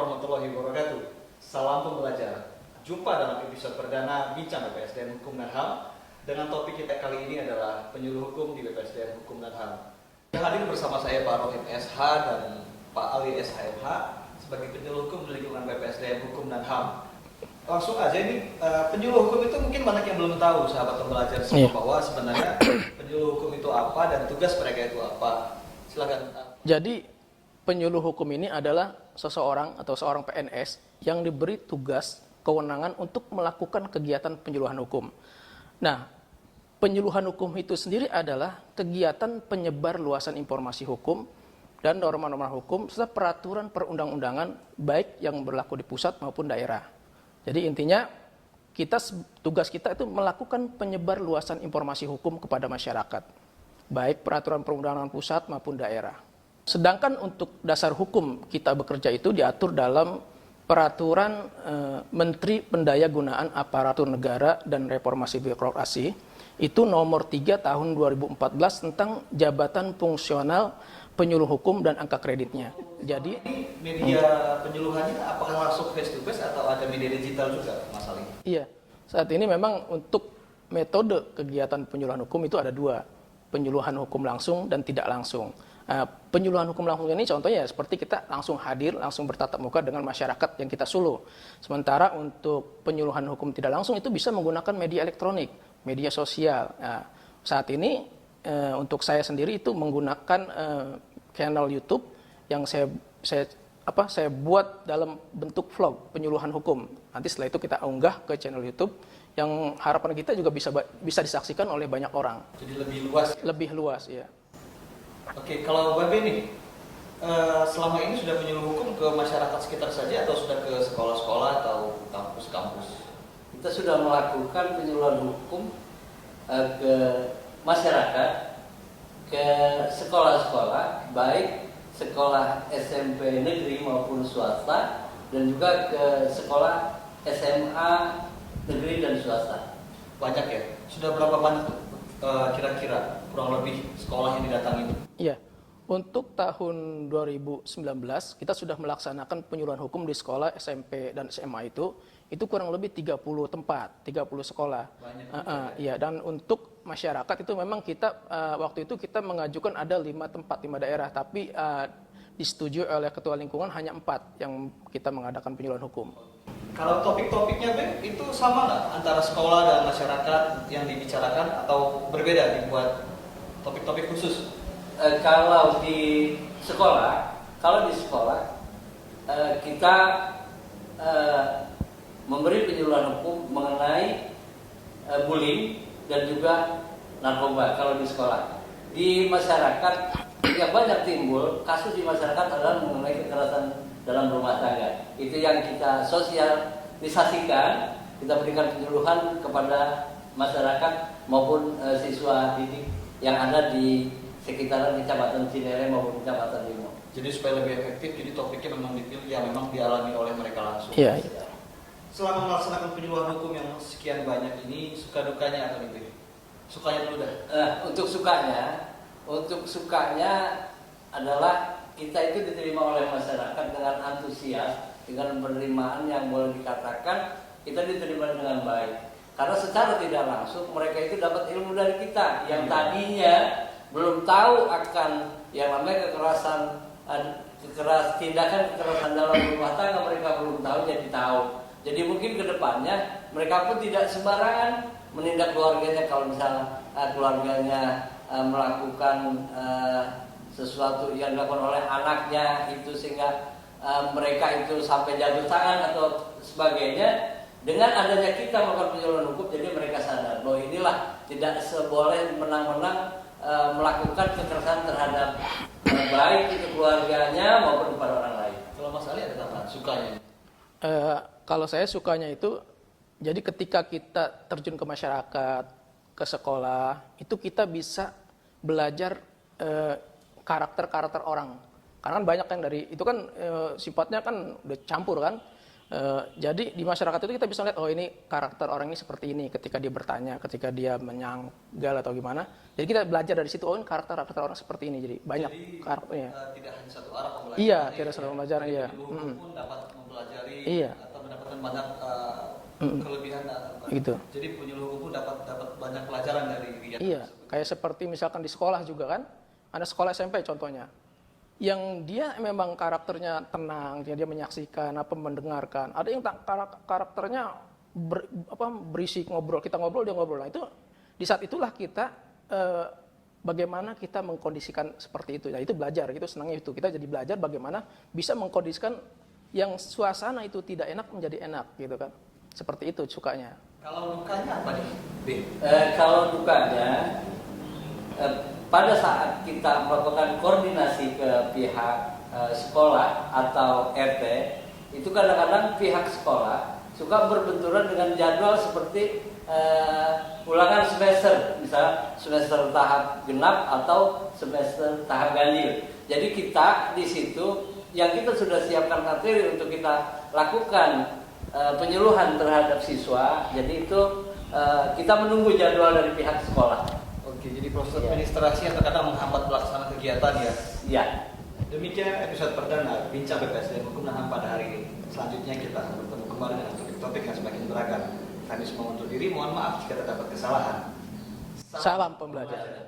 warahmatullahi wabarakatuh. Salam pembelajar. Jumpa dalam episode perdana Bincang BPSDM Hukum dan HAM. Dengan topik kita kali ini adalah penyuluh hukum di BPSDM Hukum dan HAM. Hadir bersama saya Pak Rohim SH dan Pak Ali SHMH sebagai penyuluh hukum di lingkungan BPSDM Hukum dan HAM. Langsung aja ini, penyuluh hukum itu mungkin banyak yang belum tahu, sahabat pembelajar semua, bahwa sebenarnya penyuluh hukum itu apa dan tugas mereka itu apa. Silakan. Jadi penyuluh hukum ini adalah seseorang atau seorang PNS yang diberi tugas kewenangan untuk melakukan kegiatan penyuluhan hukum. Nah, penyuluhan hukum itu sendiri adalah kegiatan penyebar luasan informasi hukum dan norma-norma hukum serta peraturan perundang-undangan baik yang berlaku di pusat maupun daerah. Jadi intinya tugas kita itu melakukan penyebar luasan informasi hukum kepada masyarakat, baik peraturan perundang-undangan pusat maupun daerah. Sedangkan untuk dasar hukum kita bekerja itu diatur dalam peraturan Menteri Pendayagunaan Aparatur Negara dan Reformasi Birokrasi itu nomor 3 tahun 2014 tentang jabatan fungsional penyuluh hukum dan angka kreditnya. Jadi media penyuluhannya apakah langsung face to face atau ada media digital juga, Mas Ali? Iya, saat ini memang untuk metode kegiatan penyuluhan hukum itu ada dua, penyuluhan hukum langsung dan tidak langsung. Penyuluhan hukum langsung ini contohnya seperti kita langsung hadir, langsung bertatap muka dengan masyarakat yang kita suluh. Sementara untuk penyuluhan hukum tidak langsung itu bisa menggunakan media elektronik, media sosial. Saat ini untuk saya sendiri itu menggunakan channel YouTube yang saya buat dalam bentuk vlog penyuluhan hukum. Nanti setelah itu kita unggah ke channel YouTube yang harapan kita juga bisa disaksikan oleh banyak orang. Jadi lebih luas. Lebih luas, ya. Oke, kalau Babe nih, selama ini sudah menyuluh hukum ke masyarakat sekitar saja atau sudah ke sekolah-sekolah atau kampus-kampus? Kita sudah melakukan penyuluhan hukum ke masyarakat, ke sekolah-sekolah, baik sekolah SMP negeri maupun swasta, dan juga ke sekolah SMA negeri dan swasta. Banyak ya? Sudah berapa banyak kira-kira kurang lebih sekolah yang didatangi? Iya, untuk tahun 2019 kita sudah melaksanakan penyuluhan hukum di sekolah SMP dan SMA itu kurang lebih 30 tempat, 30 sekolah. Iya, dan untuk masyarakat itu memang kita waktu itu kita mengajukan ada 5 tempat, 5 daerah, tapi disetujui oleh ketua lingkungan hanya 4 yang kita mengadakan penyuluhan hukum. Kalau topik-topiknya Beb, itu sama nggak antara sekolah dan masyarakat yang dibicarakan atau berbeda dibuat topik-topik khusus? Kalau di sekolah kita memberi penyuluhan hukum mengenai bullying dan juga narkoba kalau di sekolah. Di masyarakat yang banyak timbul kasus di masyarakat adalah mengenai kekerasan dalam rumah tangga. Itu yang kita sosialisasikan, kita berikan penyuluhan kepada masyarakat maupun siswa didik yang ada di sekitaran Kecamatan Cinere maupun Kecamatan Limo. Jadi supaya lebih efektif, jadi topiknya memang dipilih yang memang dialami oleh mereka langsung. Iya. Selama melaksanakan penyuluhan hukum yang sekian banyak ini, suka dukanya apa nih? Sukanya dulu dah. Untuk sukanya adalah kita itu diterima oleh masyarakat dengan antusias, dengan penerimaan yang boleh dikatakan kita diterima dengan baik. Karena secara tidak langsung mereka itu dapat ilmu dari kita yang tadinya belum tahu akan yang namanya tindakan kekerasan dalam rumah tangga, mereka belum tahu jadi tahu. Jadi mungkin kedepannya mereka pun tidak sembarangan menindak keluarganya kalau misalnya keluarganya melakukan sesuatu yang dilakukan oleh anaknya itu sehingga mereka itu sampai jatuh tangan atau sebagainya. Dengan adanya kita melakukan penyuluhan hukum, jadi mereka sadar bahwa inilah tidak seboleh menang-menang melakukan kekerasan terhadap baik itu keluarganya maupun kepada orang lain. Kalau Mas Ali ada tambahan sukanya? Kalau saya sukanya itu, jadi ketika kita terjun ke masyarakat, ke sekolah, itu kita bisa belajar karakter-karakter orang. Karena kan banyak yang dari itu kan sifatnya kan udah campur kan. Jadi di masyarakat itu kita bisa lihat, oh ini karakter orang ini seperti ini ketika dia bertanya, ketika dia menyanggal atau gimana. Jadi kita belajar dari situ, oh ini karakter orang seperti ini. Jadi banyak karakternya. Tidak hanya satu arah pembelajaran. Iya, tidak satu pembelajaran. Iya. Penyuluh pun dapat mempelajari Iya. atau mendapatkan banyak kelebihan. Gitu. Jadi penyuluh hukum pun dapat banyak pelajaran dari kegiatan Iya, tersebut. kayak seperti misalkan di sekolah juga kan, ada sekolah SMP contohnya, yang dia memang karakternya tenang, dia menyaksikan, mendengarkan. Ada yang karakternya berisik, ngobrol, kita ngobrol, dia ngobrol. Nah itu di saat itulah kita bagaimana kita mengkondisikan seperti itu. Nah itu belajar, gitu senangnya itu. Kita jadi belajar bagaimana bisa mengkondisikan yang suasana itu tidak enak menjadi enak, gitu kan. Seperti itu sukanya. Kalau dukanya apa nih, B? Kalau dukanya, pada saat kita melakukan koordinasi ke pihak sekolah atau RT, itu kadang-kadang pihak sekolah suka berbenturan dengan jadwal seperti ulangan semester, misalnya semester tahap genap atau semester tahap ganjil. Jadi kita di situ yang kita sudah siapkan materi untuk kita lakukan penyuluhan terhadap siswa. Jadi itu kita menunggu jadwal dari pihak sekolah. Oke, jadi proses administrasi yang terkadang menghambat pelaksanaan kegiatan ya. Iya. Demikian episode perdana Bincang BPSDM Hukum dan HAM pada hari ini. Selanjutnya kita akan bertemu kembali dengan topik-topik yang semakin beragam. Kami semua undur diri, mohon maaf jika terdapat kesalahan. Salam pembelajaran.